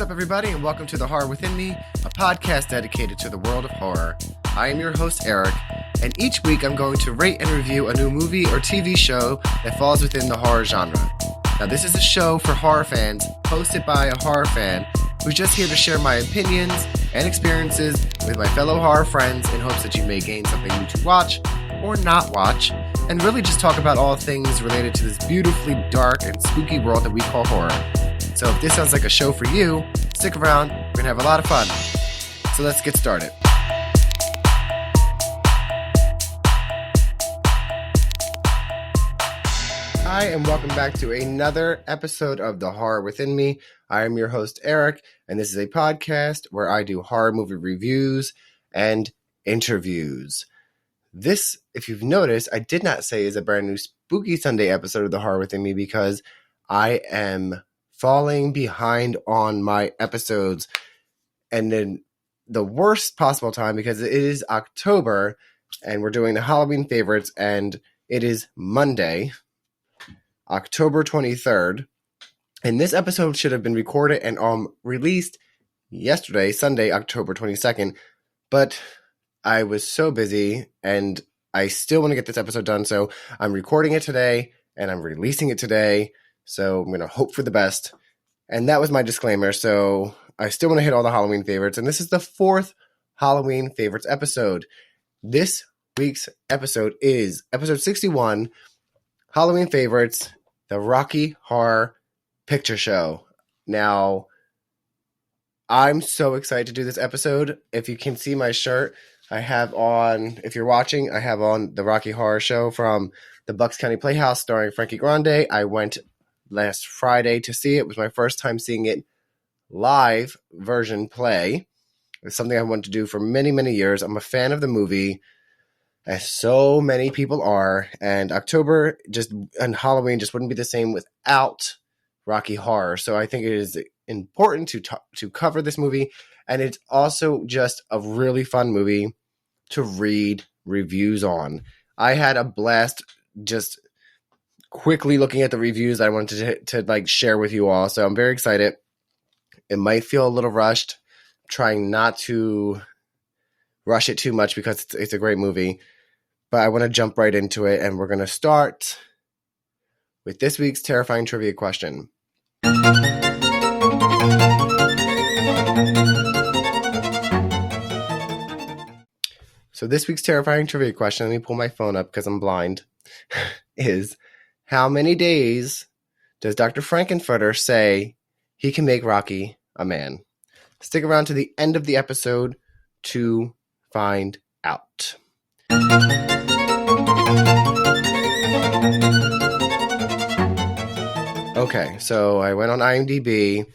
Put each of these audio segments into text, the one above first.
What's up, everybody, and welcome to The Horror Within Me, a podcast dedicated to the world of horror. I am your host, Eric, and each week I'm going to rate and review a new movie or TV show that falls within the horror genre. Now, this is a show for horror fans, hosted by a horror fan, who's just here to share my opinions and experiences with my fellow horror friends in hopes that you may gain something new to watch or not watch, and really just talk about all things related to this beautifully dark and spooky world that we call horror. So if this sounds like a show for you, stick around, we're going to have a lot of fun. So let's get started. Hi, and welcome back to another episode of The Horror Within Me. I am your host, Eric, and this is a podcast where I do horror movie reviews and interviews. This, if you've noticed, I did not say is a brand new Spooky Sunday episode of The Horror Within Me because I am falling behind on my episodes, and in the worst possible time because it is October and we're doing the Halloween favorites, and it is Monday, October 23rd, and this episode should have been recorded and released yesterday, Sunday, October 22nd, but I was so busy and I still want to get this episode done, so I'm recording it today and I'm releasing it today. So I'm going to hope for the best. And that was my disclaimer. So I still want to hit all the Halloween favorites. And this is the fourth Halloween favorites episode. This week's episode is episode 61, Halloween favorites, the Rocky Horror Picture Show. Now, I'm so excited to do this episode. If you can see my shirt, I have on, if you're watching, I have on the Rocky Horror Show from the Bucks County Playhouse starring Frankie Grande. I went last Friday to see it. It was my first time seeing it live version play. It's something I wanted to do for many, many years. I'm a fan of the movie, as so many people are, and October and Halloween just wouldn't be the same without Rocky Horror. So I think it is important to cover this movie, and it's also just a really fun movie to read reviews on. I had a blast just quickly looking at the reviews I wanted to share with you all. So I'm very excited. It might feel a little rushed. I'm trying not to rush it too much because it's a great movie. But I want to jump right into it, and we're going to start with this week's terrifying trivia question. So this week's terrifying trivia question, let me pull my phone up because I'm blind, is how many days does Dr. Frankenfurter say he can make Rocky a man? Stick around to the end of the episode to find out. Okay, so I went on IMDb,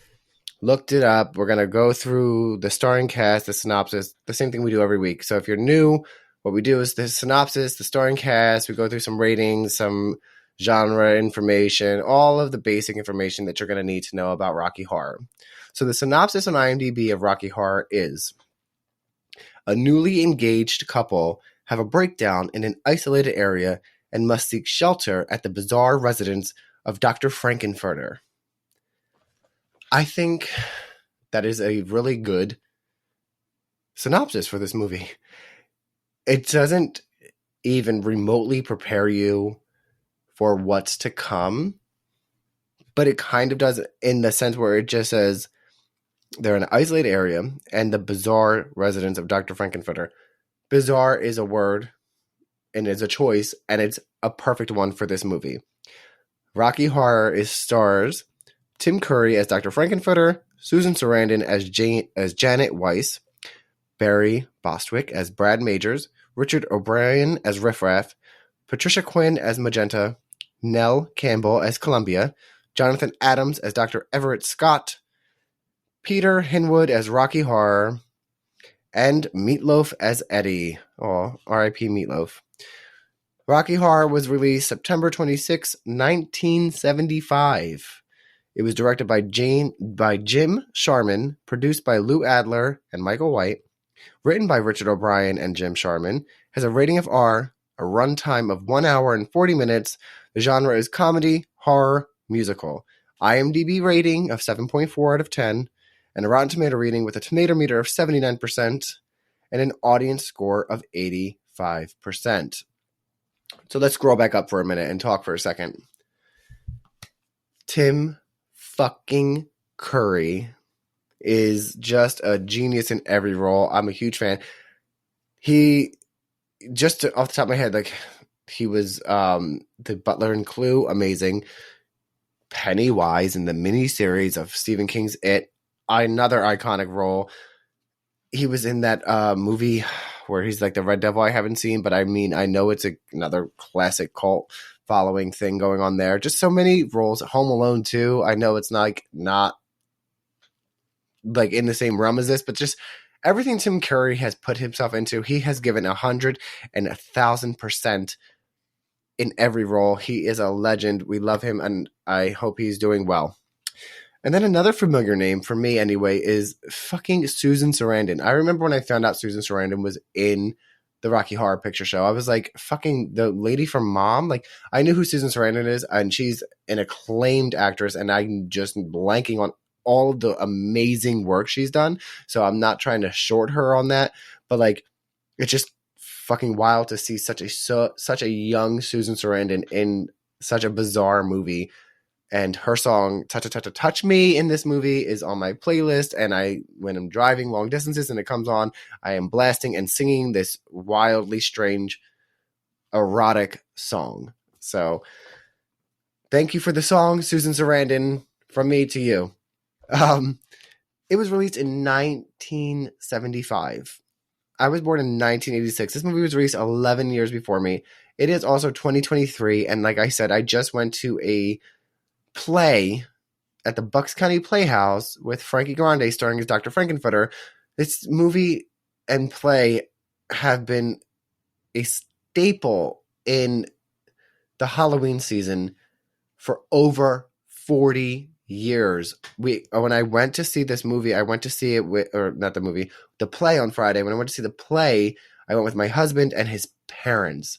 looked it up. We're going to go through the starring cast, the synopsis, the same thing we do every week. So if you're new, what we do is the synopsis, the starring cast, we go through some ratings, some genre information, all of the basic information that you're going to need to know about Rocky Horror. So the synopsis on IMDb of Rocky Horror is: a newly engaged couple have a breakdown in an isolated area and must seek shelter at the bizarre residence of Dr. Frankenfurter. I think that is a really good synopsis for this movie. It doesn't even remotely prepare you for what's to come, but it kind of does in the sense where it just says they're in an isolated area and the bizarre residence of Dr. Frankenfurter. Bizarre is a word and is a choice, and it's a perfect one for this movie. Rocky Horror stars Tim Curry as Dr. Frankenfurter, Susan Sarandon as Janet Weiss, Barry Bostwick as Brad Majors, Richard O'Brien as Riff Raff, Patricia Quinn as Magenta, Nell Campbell as Columbia, Jonathan Adams as Dr. Everett Scott, Peter Hinwood as Rocky Horror, and Meatloaf as Eddie. Oh, R.I.P. Meatloaf. Rocky Horror was released September 26, 1975. It was directed by Jim Sharman, produced by Lou Adler and Michael White, written by Richard O'Brien and Jim Sharman, has a rating of R, a runtime of 1 hour and 40 minutes. The genre is comedy, horror, musical. IMDb rating of 7.4 out of 10. and a Rotten Tomato reading with a tomato meter of 79% and an audience score of 85%. So let's scroll back up for a minute and talk for a second. Tim fucking Curry is just a genius in every role. I'm a huge fan. He, just off the top of my head, like, he was the butler in Clue, amazing. Pennywise in the miniseries of Stephen King's It, another iconic role. He was in that movie where he's like the Red Devil I haven't seen, but I mean, I know it's another classic cult following thing going on there. Just so many roles. Home Alone 2. I know it's not like in the same realm as this, but just everything Tim Curry has put himself into, he has given 100 and 1,000% in every role. He is a legend. We love him, and I hope he's doing well. And then another familiar name for me anyway is fucking Susan Sarandon. I remember when I found out Susan Sarandon was in the Rocky Horror Picture Show, I was like, fucking the lady from Mom. Like, I knew who Susan Sarandon is, and she's an acclaimed actress, and I'm just blanking on all of the amazing work she's done. So I'm not trying to short her on that, but like, it's just fucking wild to see such a young Susan Sarandon in such a bizarre movie. And her song Touch Me in this movie is on my playlist, and when I'm driving long distances and it comes on, I am blasting and singing this wildly strange erotic song. So thank you for the song, Susan Sarandon, from me to you. It was released in 1975. I was born in 1986. This movie was released 11 years before me. It is also 2023, and like I said, I just went to a play at the Bucks County Playhouse with Frankie Grande starring as Dr. Frankenfurter. This movie and play have been a staple in the Halloween season for over 40 years. When I went to see this movie, I went to see it the play on Friday. When I went to see the play, I went with my husband and his parents.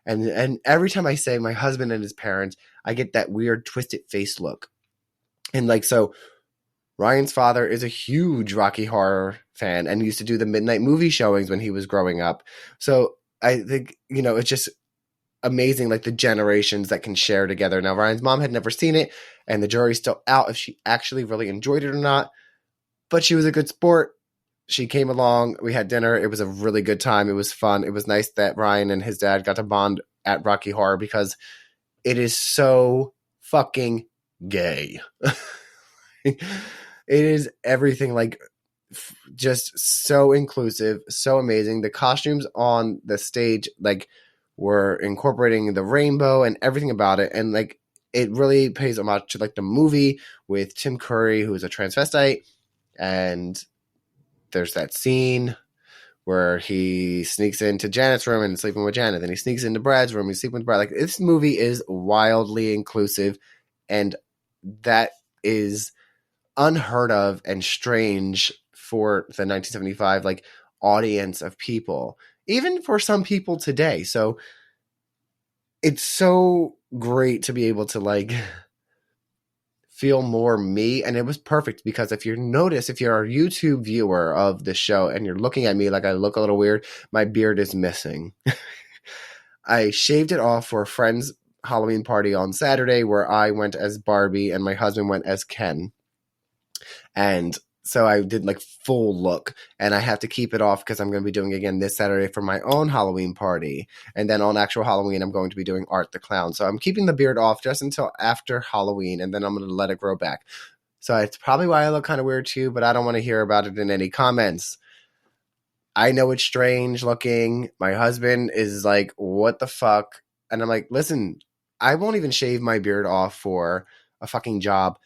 And every time I say my husband and his parents, I get that weird twisted face look. And like, so Ryan's father is a huge Rocky Horror fan and used to do the midnight movie showings when he was growing up. So I think, it's just amazing, like the generations that can share together. Now, Ryan's mom had never seen it, and the jury's still out if she actually really enjoyed it or not. But she was a good sport. She came along. We had dinner. It was a really good time. It was fun. It was nice that Ryan and his dad got to bond at Rocky Horror because it is so fucking gay. It is everything, like, just so inclusive, so amazing. The costumes on the stage, like, were incorporating the rainbow and everything about it. And, like, it really pays homage to, like, the movie with Tim Curry, who is a transvestite. And there's that scene where he sneaks into Janet's room and sleeping with Janet. Then he sneaks into Brad's room and he's sleeping with Brad. Like, this movie is wildly inclusive, and that is unheard of and strange for the 1975 like audience of people, even for some people today. So it's so great to be able to like feel more me, and it was perfect because if you're a YouTube viewer of the show and you're looking at me like I look a little weird, my beard is missing. I shaved it off for a friend's Halloween party on Saturday where I went as Barbie and my husband went as Ken. And so I did like full look, and I have to keep it off because I'm going to be doing it again this Saturday for my own Halloween party. And then on actual Halloween, I'm going to be doing Art the Clown. So I'm keeping the beard off just until after Halloween, and then I'm going to let it grow back. So it's probably why I look kind of weird too, but I don't want to hear about it in any comments. I know it's strange looking. My husband is like, what the fuck? And I'm like, listen, I won't even shave my beard off for a fucking job,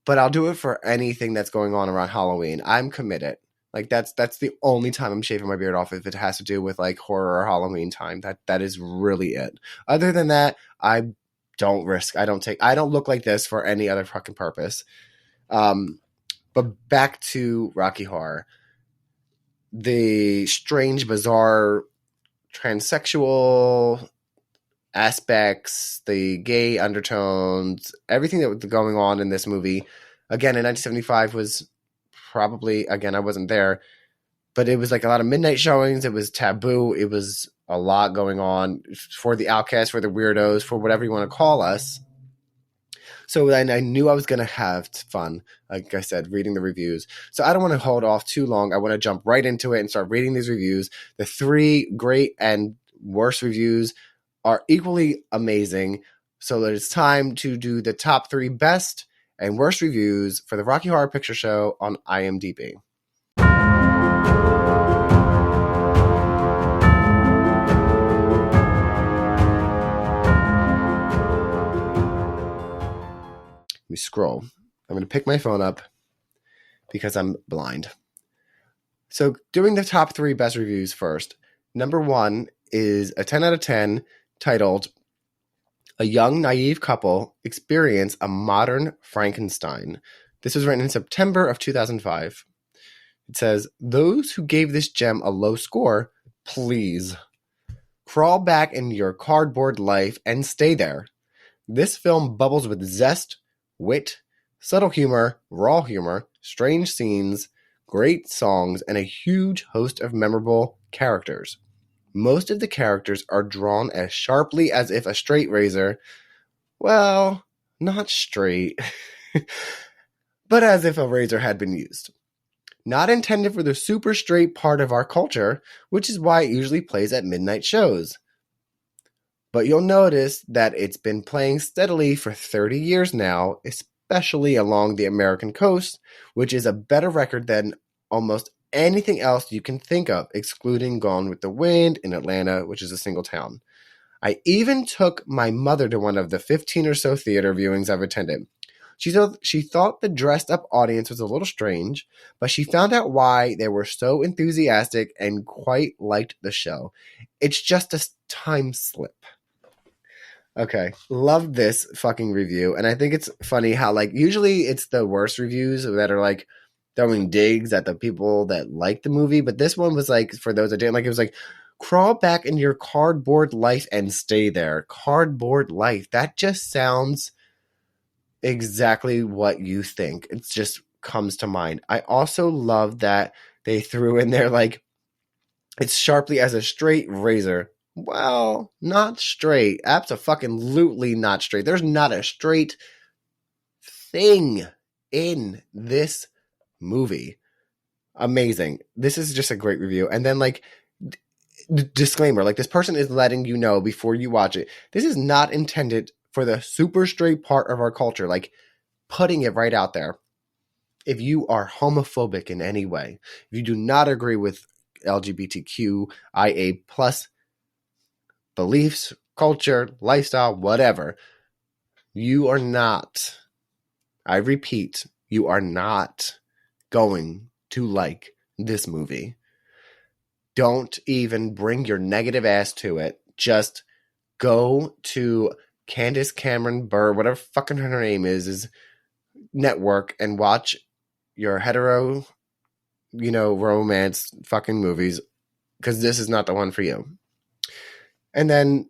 but I'll do it for anything that's going on around Halloween. I'm committed. Like that's the only time I'm shaving my beard off if it has to do with like horror or Halloween time. That is really it. Other than that, I don't look like this for any other fucking purpose. But back to Rocky Horror. The strange, bizarre, transsexual aspects, the gay undertones, everything that was going on in this movie, again, in 1975 was probably, again, I wasn't there, but it was like a lot of midnight showings. It was taboo. It was a lot going on for the outcasts, for the weirdos, for whatever you want to call us. So then I knew I was going to have fun, like I said, reading the reviews. So I don't want to hold off too long. I want to jump right into it and start reading these reviews. The 3 great and worst reviews are equally amazing. So it's time to do the top 3 best and worst reviews for the Rocky Horror Picture Show on IMDb. Let me scroll. I'm going to pick my phone up because I'm blind. So doing the top 3 best reviews first. Number 1 is a 10 out of 10 titled A Young Naive Couple Experience a Modern Frankenstein. This was written in September of 2005. It says, those who gave this gem a low score, please crawl back into your cardboard life and stay there. This film bubbles with zest, wit, subtle humor, raw humor, strange scenes, great songs, and a huge host of memorable characters. Most of the characters are drawn as sharply as if a straight razor, well, not straight, but as if a razor had been used. Not intended for the super straight part of our culture, which is why it usually plays at midnight shows. But you'll notice that it's been playing steadily for 30 years now, especially along the American coast, which is a better record than almost anything else you can think of, excluding Gone with the Wind in Atlanta, which is a single town. I even took my mother to one of the 15 or so theater viewings I've attended. She thought the dressed-up audience was a little strange, but she found out why they were so enthusiastic and quite liked the show. It's just a time slip. Okay, love this fucking review, and I think it's funny how, like, usually it's the worst reviews that are, like, throwing digs at the people that like the movie, but this one was, like, for those that didn't like it, was like, crawl back into your cardboard life and stay there. Cardboard life. That just sounds exactly what you think. It just comes to mind. I also love that they threw in there, like, it's sharply as a straight razor. Well, not straight. Abso-fucking-lutely not straight. There's not a straight thing in this movie. Amazing. This is just a great review. And then, like, disclaimer, like, this person is letting you know before you watch it, this is not intended for the super straight part of our culture. Like, putting it right out there. If you are homophobic in any way, if you do not agree with LGBTQIA plus beliefs, culture, lifestyle, whatever, you are not, I repeat, you are not going to like this movie. Don't even bring your negative ass to it. Just go to Candace Cameron Bure, whatever fucking her name is network, and watch your hetero, romance fucking movies, because this is not the one for you. And then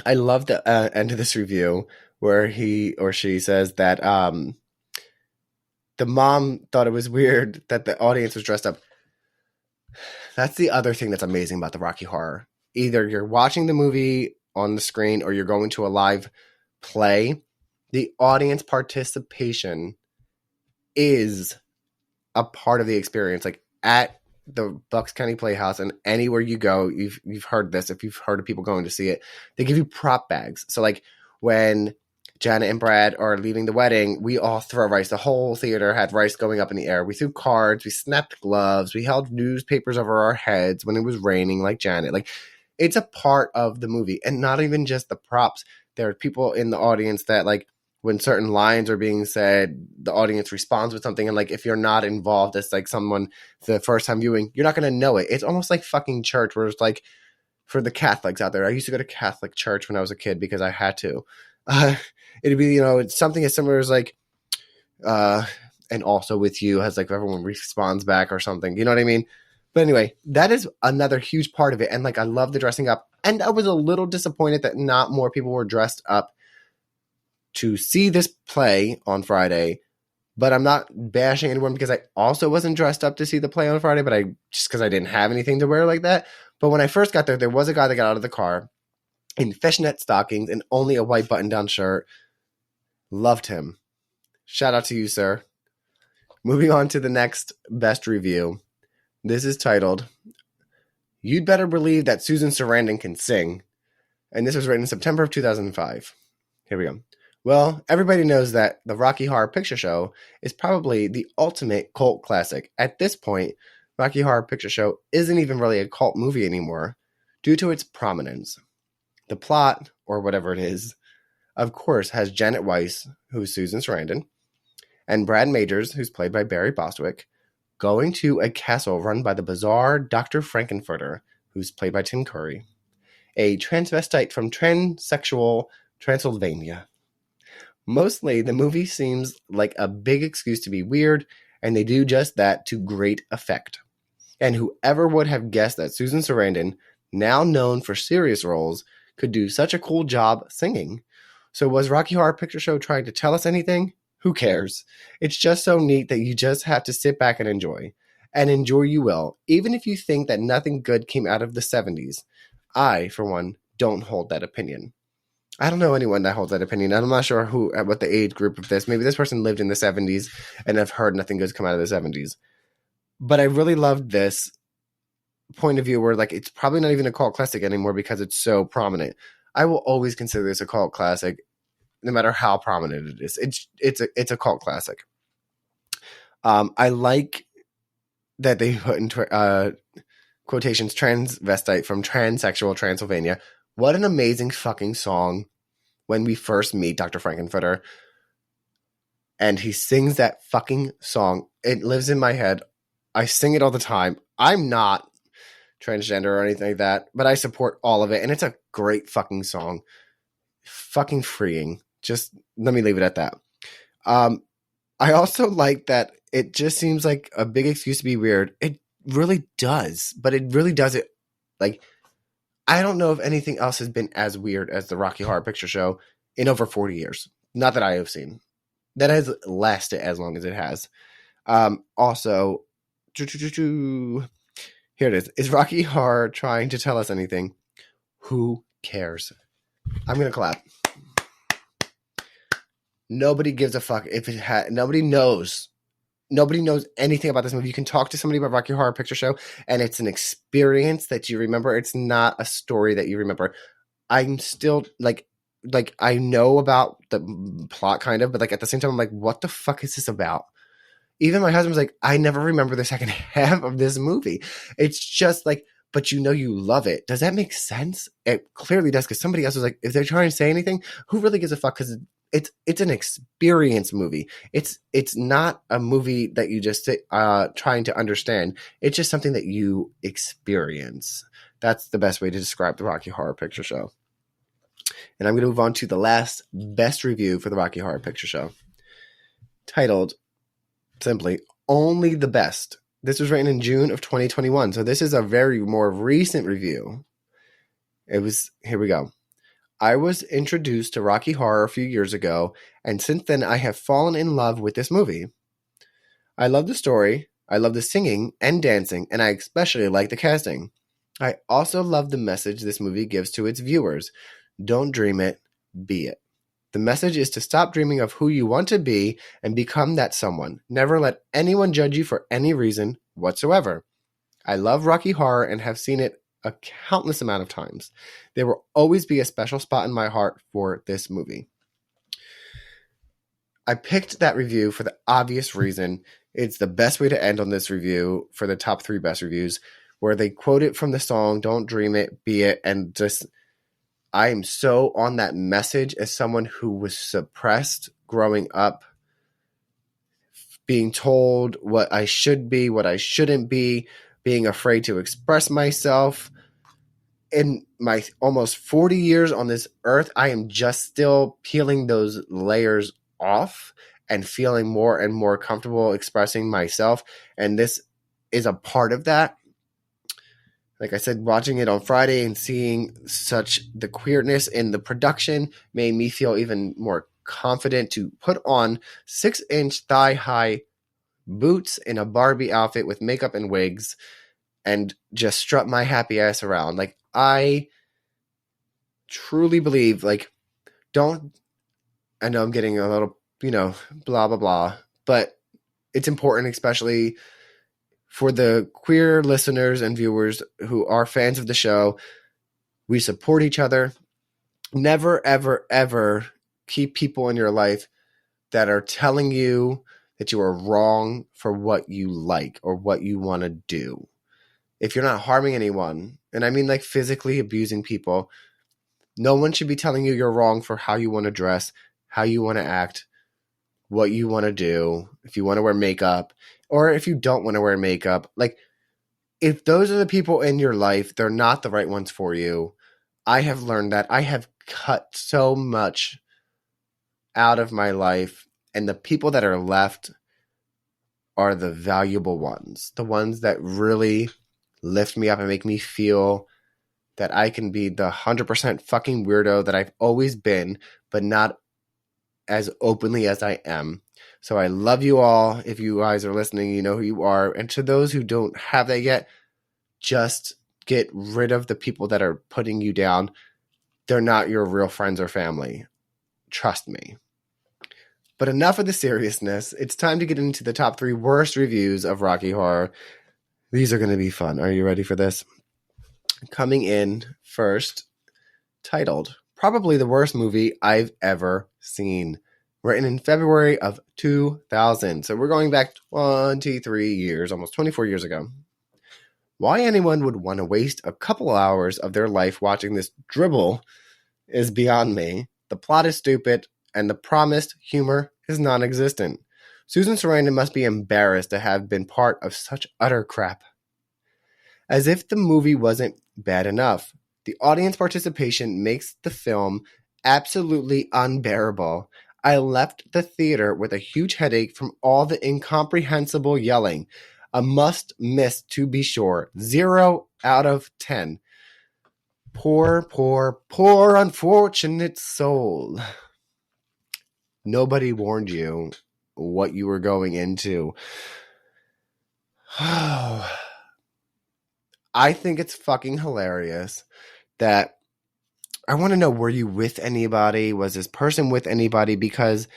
I love the end of this review where he or she says that the mom thought it was weird that the audience was dressed up. That's the other thing that's amazing about the Rocky Horror. Either you're watching the movie on the screen or you're going to a live play, the audience participation is a part of the experience. Like, at the Bucks County Playhouse and anywhere you go, you've heard this. If you've heard of people going to see it, they give you prop bags. So, like, when Janet and Brad are leaving the wedding, we all throw rice. The whole theater had rice going up in the air. We threw cards. We snapped gloves. We held newspapers over our heads when it was raining, like Janet. Like, it's a part of the movie. And not even just the props. There are people in the audience that, like, when certain lines are being said, the audience responds with something. And, like, if you're not involved, it's like someone, the first time viewing, you're not going to know it. It's almost like fucking church, where it's like, for the Catholics out there, I used to go to Catholic church when I was a kid because I had to. It'd be, it's something as similar as, like, and also with you, has, like, everyone responds back or something. You know what I mean? But anyway, that is another huge part of it. And, like, I love the dressing up. And I was a little disappointed that not more people were dressed up to see this play on Friday, But I'm not bashing anyone because I also wasn't dressed up to see the play on Friday, but just because I didn't have anything to wear like that. But when I first got there was a guy that got out of the car in fishnet stockings and only a white button-down shirt. Loved him. Shout out to you, sir. Moving on to the next best review. This is titled, You'd Better Believe That Susan Sarandon Can Sing. And this was written in September of 2005. Here we go. Well, everybody knows that the Rocky Horror Picture Show is probably the ultimate cult classic. At this point, Rocky Horror Picture Show isn't even really a cult movie anymore due to its prominence. The plot, or whatever it is, of course, has Janet Weiss, who's Susan Sarandon, and Brad Majors, who's played by Barry Bostwick, going to a castle run by the bizarre Dr. Frankenfurter, who's played by Tim Curry, a transvestite from transsexual Transylvania. Mostly, the movie seems like a big excuse to be weird, and they do just that to great effect. And whoever would have guessed that Susan Sarandon, now known for serious roles, could do such a cool job singing? So was Rocky Horror Picture Show trying to tell us anything? Who cares? It's just so neat that you just have to sit back and enjoy. And enjoy you will, even if you think that nothing good came out of the 70s. I, for one, don't hold that opinion. I don't know anyone that holds that opinion. I'm not sure what the age group of this. Maybe this person lived in the 70s and have heard nothing good's come out of the 70s. But I really loved this point of view where like it's probably not even a cult classic anymore because it's so prominent. I will always consider this a cult classic, no matter how prominent it is. It's a cult classic. I like that they put in quotations transvestite from transsexual Transylvania. What an amazing fucking song when we first meet Dr. Frankenfurter. And he sings that fucking song. It lives in my head. I sing it all the time. I'm not transgender or anything like that, but I support all of it. And it's a great fucking song. Fucking freeing. Just let me leave it at that. I also like that it just seems like a big excuse to be weird. It really does, but it really does it like, I don't know if anything else has been as weird as the Rocky Horror Picture Show in over 40 years. Not that I have seen. That has lasted as long as it has. Also, here it is. Is Rocky Horror trying to tell us anything? Who cares? I'm going to clap. Nobody gives a fuck if it had. Nobody knows anything about this movie. You can talk to somebody about Rocky Horror Picture Show, and it's an experience that you remember. It's not a story that you remember. I'm still like I know about the plot kind of, but like at the same time, I'm like, what the fuck is this about? Even my husband's like, I never remember the second half of this movie. It's just like, but you know you love it. Does that make sense? It clearly does, because somebody else was like, if they're trying to say anything, who really gives a fuck? Because it's an experience movie. It's not a movie that you just sit trying to understand. It's just something that you experience. That's the best way to describe the Rocky Horror Picture Show. And I'm going to move on to the last best review for the Rocky Horror Picture Show, titled simply Only the Best. This was written in June of 2021, so this is a very more recent review. Here we go. I was introduced to Rocky Horror a few years ago, and since then I have fallen in love with this movie. I love the story, I love the singing and dancing, and I especially like the casting. I also love the message this movie gives to its viewers. Don't dream it, be it. The message is to stop dreaming of who you want to be and become that someone. Never let anyone judge you for any reason whatsoever. I love Rocky Horror and have seen it a countless amount of times. There will always be a special spot in my heart for this movie. I picked that review for the obvious reason. It's the best way to end on this review for the top 3 best reviews, where they quote it from the song, Don't Dream It, Be It, and just, I am so on that message as someone who was suppressed growing up, being told what I should be, what I shouldn't be, being afraid to express myself. In my almost 40 years on this earth, I am just still peeling those layers off and feeling more and more comfortable expressing myself. And this is a part of that. Like I said, watching it on Friday and seeing such the queerness in the production made me feel even more confident to put on 6-inch thigh-high boots in a Barbie outfit with makeup and wigs and just strut my happy ass around. Like, I truly believe, like, I know I'm getting a little, blah, blah, blah, but it's important, especially for the queer listeners and viewers who are fans of the show. We support each other. Never, ever, ever keep people in your life that are telling you that you are wrong for what you like or what you want to do. If you're not harming anyone, and I mean like physically abusing people, no one should be telling you you're wrong for how you want to dress, how you want to act, what you want to do, if you want to wear makeup, or if you don't want to wear makeup. Like, if those are the people in your life, they're not the right ones for you. I have learned that. I have cut so much out of my life, and the people that are left are the valuable ones, the ones that really lift me up and make me feel that I can be the 100% fucking weirdo that I've always been, but not as openly as I am. So I love you all. If you guys are listening, you know who you are. And to those who don't have that yet, just get rid of the people that are putting you down. They're not your real friends or family. Trust me. But enough of the seriousness. It's time to get into the top 3 worst reviews of Rocky Horror. These are going to be fun. Are you ready for this? Coming in first, titled, probably the worst movie I've ever seen. Written in February of 2000. So we're going back 23 years, almost 24 years ago. Why anyone would want to waste a couple hours of their life watching this dribble is beyond me. The plot is stupid, and the promised humor is non-existent. Susan Sarandon must be embarrassed to have been part of such utter crap. As if the movie wasn't bad enough, the audience participation makes the film absolutely unbearable. I left the theater with a huge headache from all the incomprehensible yelling. A must miss, to be sure. 0 out of 10. Poor, poor, poor unfortunate soul. Nobody warned you what you were going into. I think it's fucking hilarious that I want to know, were you with anybody? Was this person with anybody? Because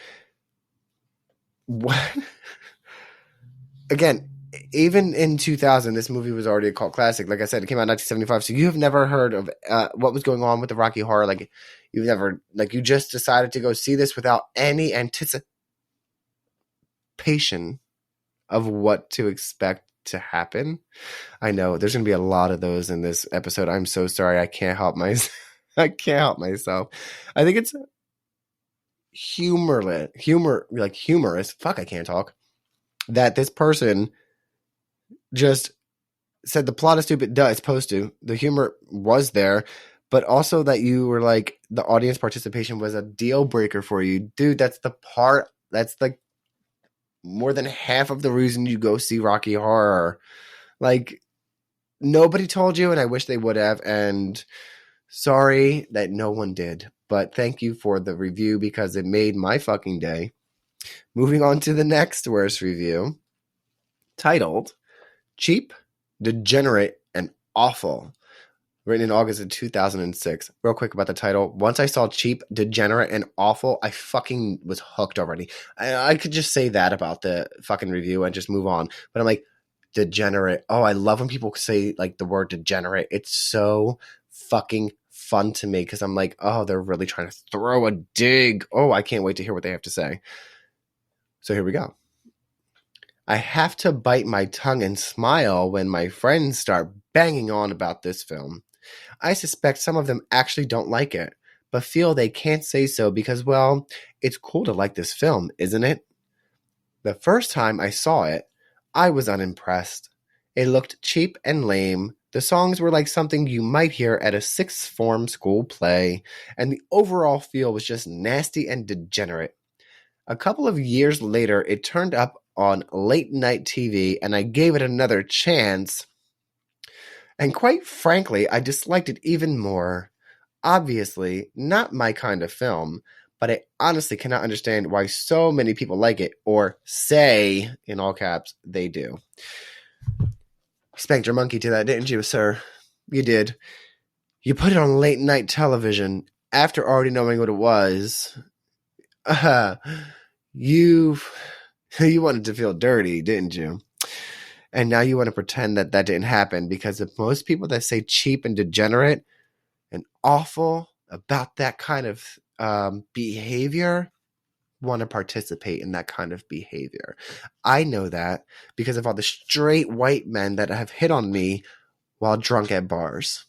what? Again, even in 2000, this movie was already a cult classic. Like I said, it came out in 1975. So you have never heard of what was going on with the Rocky Horror. Like, you've never, like, you just decided to go see this without any anticipation of what to expect to happen. I know there's going to be a lot of those in this episode. I'm so sorry. I can't help myself. I can't help myself. I think it's humorous. Fuck, I can't talk. That this person just said the plot is stupid. Duh, it's supposed to. The humor was there, but also that you were like, the audience participation was a deal breaker for you. Dude, that's the part. That's like more than half of the reason you go see Rocky Horror. Like, nobody told you, and I wish they would have. And sorry that no one did. But thank you for the review because it made my fucking day. Moving on to the next worst review. Titled, Cheap, Degenerate, and Awful. Written in August of 2006. Real quick about the title. Once I saw Cheap, Degenerate, and Awful, I fucking was hooked already. I could just say that about the fucking review and just move on. But I'm like, degenerate. Oh, I love when people say like the word degenerate. It's so fucking fun to me because I'm like, oh, they're really trying to throw a dig. Oh, I can't wait to hear what they have to say. So here we go. I have to bite my tongue and smile when my friends start banging on about this film. I suspect some of them actually don't like it, but feel they can't say so because, well, it's cool to like this film, isn't it? The first time I saw it, I was unimpressed. It looked cheap and lame. The songs were like something you might hear at a sixth form school play, and the overall feel was just nasty and degenerate. A couple of years later, it turned up on late night TV, and I gave it another chance. And quite frankly, I disliked it even more. Obviously, not my kind of film, but I honestly cannot understand why so many people like it, or say, in all caps, they do. Spanked your monkey to that, didn't you, sir? You did. You put it on late night television after already knowing what it was. You wanted to feel dirty, didn't you? And now you want to pretend that didn't happen, because if most people that say cheap and degenerate and awful about that kind of behavior want to participate in that kind of behavior. I know that because of all the straight white men that have hit on me while drunk at bars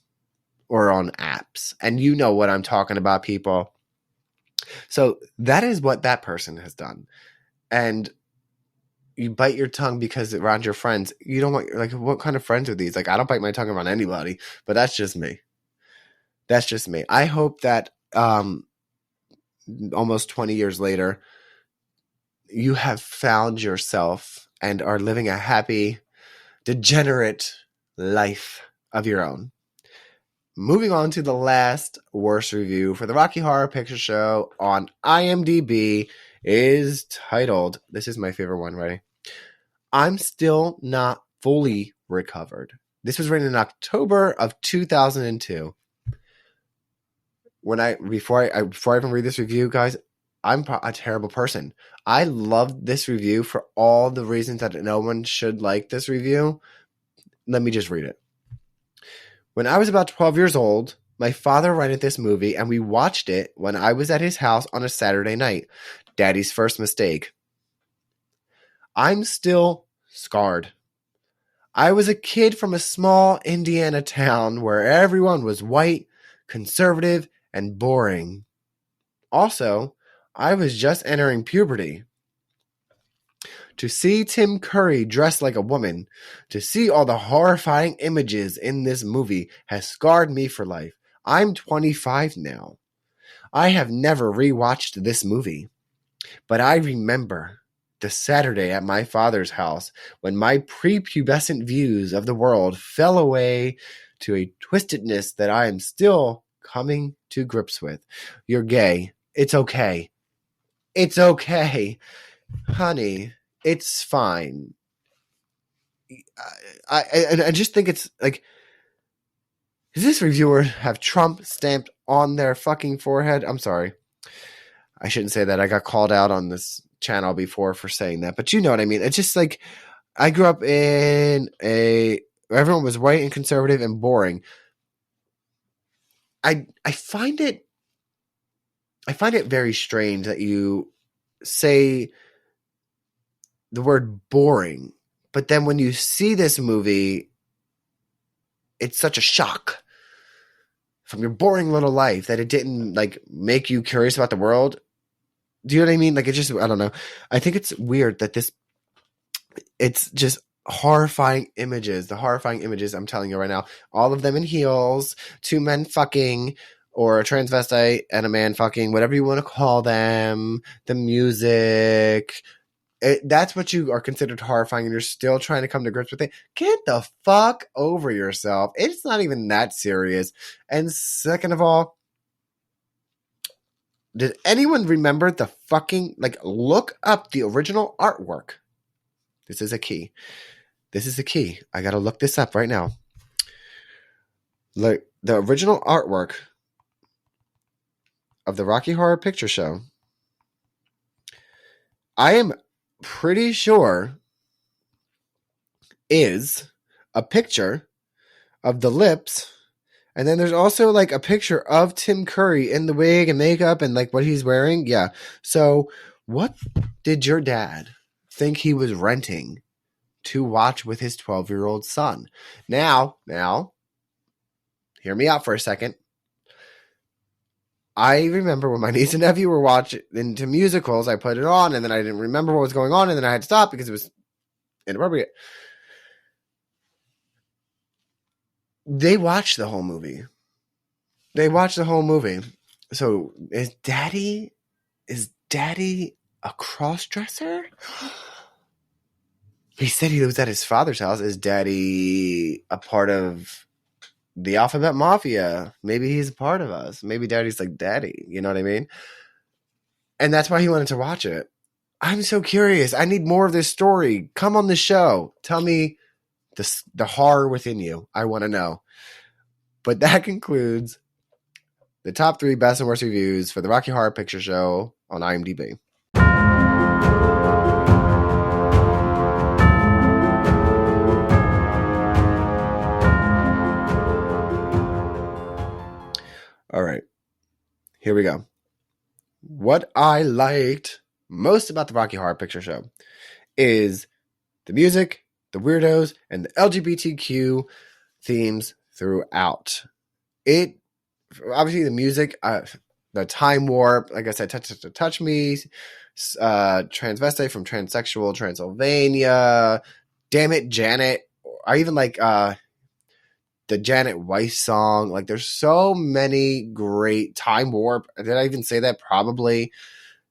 or on apps. And you know what I'm talking about, people. So that is what that person has done. And you bite your tongue because around your friends, you don't want, like, what kind of friends are these? Like, I don't bite my tongue around anybody, but that's just me. That's just me. I hope that almost 20 years later, you have found yourself and are living a happy, degenerate life of your own. Moving on to the last worst review for the Rocky Horror Picture Show on IMDb is titled, this is my favorite one, ready? I'm still not fully recovered. This was written in October of 2002. Before I even read this review, guys, I'm a terrible person. I love this review for all the reasons that no one should like this review. Let me just read it. When I was about 12 years old, my father rented this movie and we watched it when I was at his house on a Saturday night. Daddy's first mistake. I'm still scarred. I was a kid from a small Indiana town where everyone was white, conservative, and boring. Also, I was just entering puberty. To see Tim Curry dressed like a woman, to see all the horrifying images in this movie has scarred me for life. I'm 25 now. I have never rewatched this movie, but I remember the Saturday at my father's house when my prepubescent views of the world fell away to a twistedness that I am still coming to grips with. You're gay. It's okay. It's okay. Honey, it's fine. I just think it's like, does this reviewer have Trump stamped on their fucking forehead? I'm sorry. I shouldn't say that. I got called out on this channel before for saying that, but you know what I mean. It's just like, I grew up in everyone was white and conservative and boring. I find it very strange that you say the word boring, but then when you see this movie, it's such a shock from your boring little life that it didn't like make you curious about the world. Do you know what I mean? Like, it just, I don't know. I think it's weird that it's just horrifying images. The horrifying images, I'm telling you right now, all of them in heels, two men fucking, or a transvestite and a man fucking, whatever you want to call them, the music. That's what you are considered horrifying, and you're still trying to come to grips with it. Get the fuck over yourself. It's not even that serious. And second of all, did anyone remember the fucking, like, look up the original artwork? This is a key. This is the key. I gotta look this up right now. Like, the original artwork of the Rocky Horror Picture Show, I am pretty sure is a picture of the lips, and then there's also like a picture of Tim Curry in the wig and makeup and like what he's wearing. Yeah. So what did your dad think he was renting to watch with his 12-year-old son? Now, hear me out for a second. I remember when my niece and nephew were watching into musicals, I put it on and then I didn't remember what was going on and then I had to stop because it was inappropriate. They watched the whole movie. So is Daddy a cross-dresser? He said he was at his father's house. Is Daddy a part of the Alphabet Mafia? Maybe he's a part of us. Maybe Daddy's like Daddy. You know what I mean? And that's why he wanted to watch it. I'm so curious. I need more of this story. Come on the show. Tell me the horror within you. I want to know. But that concludes the top 3 best and worst reviews for the Rocky Horror Picture Show on IMDb. All right, here we go. What I liked most about the Rocky Horror Picture Show is the music, the weirdos, and the LGBTQ themes throughout. It, obviously, the music, the time warp, like I said, touch me, transvestite from transsexual Transylvania, damn it, Janet. I even like the Janet Weiss song. Like, there's so many great time warp. Did I even say that? Probably.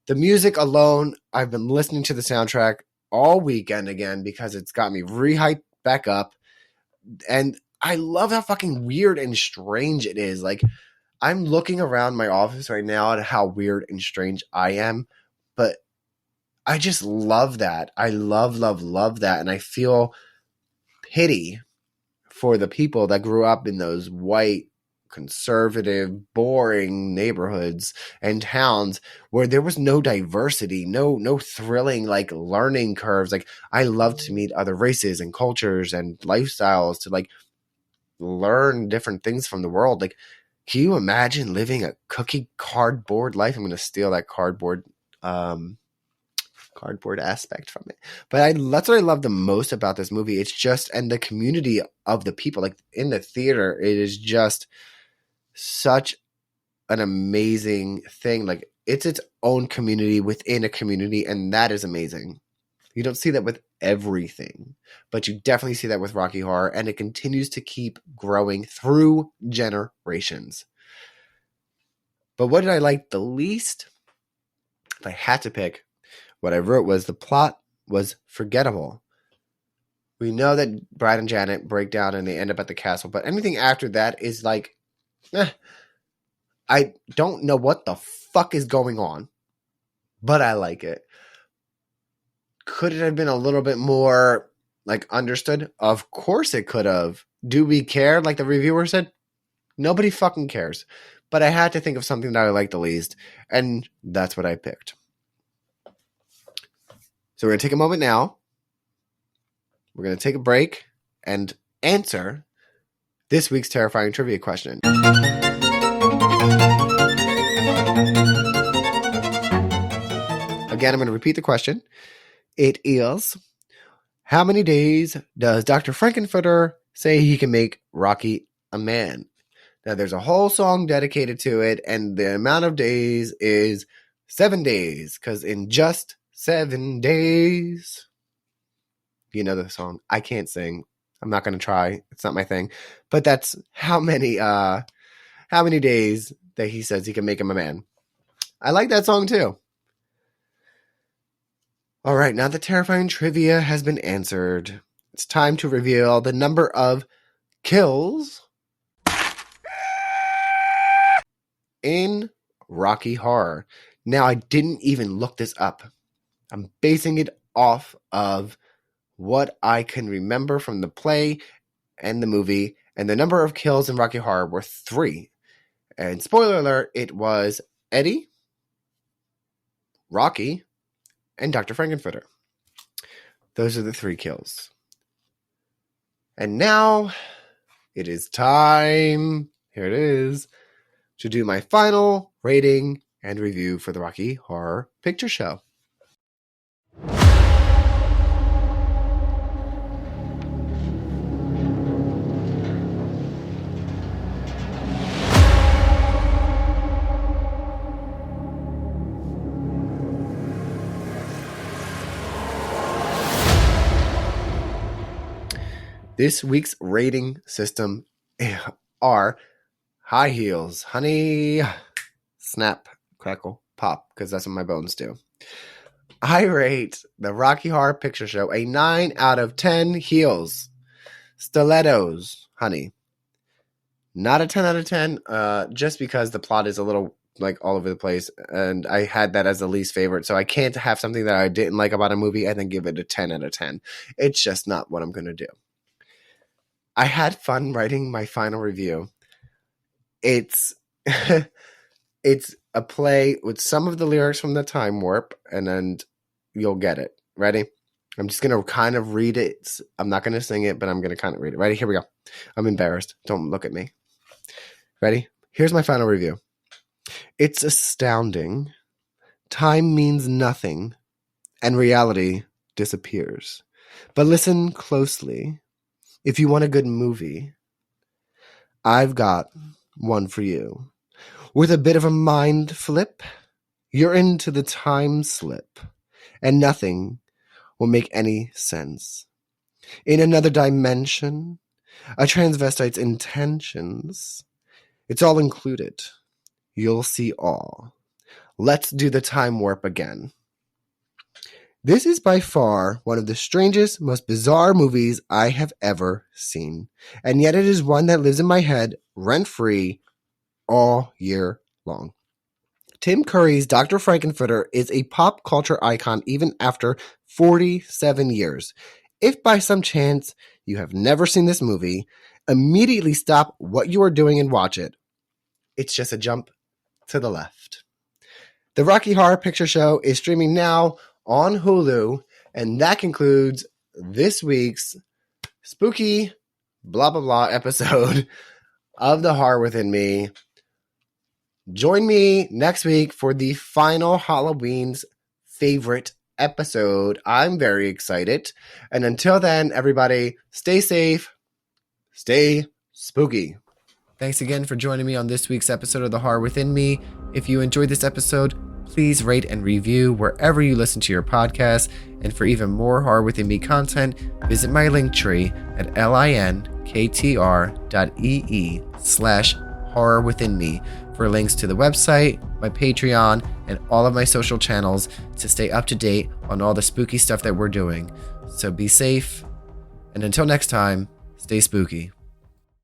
The music alone, I've been listening to the soundtrack all weekend again because it's got me re-hyped back up. And I love how fucking weird and strange it is. Like, I'm looking around my office right now at how weird and strange I am. But I just love that. I love that. And I feel pity for the people that grew up in those white, conservative, boring neighborhoods and towns where there was no diversity, no thrilling like learning curves. Like, I love to meet other races and cultures and lifestyles to like learn different things from the world. Like, can you imagine living a cookie cardboard life? I'm going to steal that cardboard aspect from it. But that's what I love the most about this movie. It's just, and the community of the people, like in the theater, it is just such an amazing thing. Like, it's its own community within a community, and that is amazing. You don't see that with everything, but you definitely see that with Rocky Horror, and it continues to keep growing through generations. But what did I like the least? If I had to pick, what I wrote was the plot was forgettable. We know that Brad and Janet break down and they end up at the castle, but anything after that is like, I don't know what the fuck is going on, but I like it. Could it have been a little bit more like understood? Of course it could have. Do we care? Like the reviewer said, nobody fucking cares. But I had to think of something that I liked the least, and that's what I picked. So we're going to take a moment now. We're going to take a break and answer this week's terrifying trivia question. Again, I'm going to repeat the question. It is, how many days does Dr. Frankenfurter say he can make Rocky a man? Now, there's a whole song dedicated to it, and the amount of days is 7 days, because in just 7 days, you know the song. I can't sing. I'm not going to try. It's not my thing. But that's how many days that he says he can make him a man. I like that song too. All right, now the terrifying trivia has been answered. It's time to reveal the number of kills in Rocky Horror. Now, I didn't even look this up. I'm basing it off of what I can remember from the play and the movie, and the number of kills in Rocky Horror were 3. And spoiler alert, it was Eddie, Rocky, and Dr. Frankenfurter. Those are the 3 kills. And now it is time, here it is, to do my final rating and review for the Rocky Horror Picture Show. This week's rating system are high heels, honey, snap, crackle, pop, because that's what my bones do. I rate the Rocky Horror Picture Show a 9 out of 10 heels. Stilettos, honey. Not a 10 out of 10, just because the plot is a little like all over the place, and I had that as the least favorite. So I can't have something that I didn't like about a movie and then give it a 10 out of 10. It's just not what I'm going to do. I had fun writing my final review. It's it's a play with some of the lyrics from the Time Warp, and then you'll get it. Ready? I'm just going to kind of read it. I'm not going to sing it, but I'm going to kind of read it. Ready? Here we go. I'm embarrassed. Don't look at me. Ready? Here's my final review. It's astounding. Time means nothing, and reality disappears. But listen closely. If you want a good movie, I've got one for you. With a bit of a mind flip, you're into the time slip, and nothing will make any sense. In another dimension, a transvestite's intentions, it's all included. You'll see all. Let's do the time warp again. This is by far one of the strangest, most bizarre movies I have ever seen. And yet it is one that lives in my head rent-free all year long. Tim Curry's Dr. Frankenfurter is a pop culture icon even after 47 years. If by some chance you have never seen this movie, immediately stop what you are doing and watch it. It's just a jump to the left. The Rocky Horror Picture Show is streaming now on Hulu, and that concludes this week's spooky blah blah blah episode of The Horror Within Me. Join me next week for the final Halloween's favorite episode. I'm very excited. And until then, everybody, stay safe, stay spooky. Thanks again for joining me on this week's episode of The Horror Within Me. If you enjoyed this episode, please rate and review wherever you listen to your podcast. And for even more Horror Within Me content, visit my link tree at linktr.ee/horrorwithinme for links to the website, my Patreon, and all of my social channels to stay up to date on all the spooky stuff that we're doing. So be safe, and until next time, stay spooky.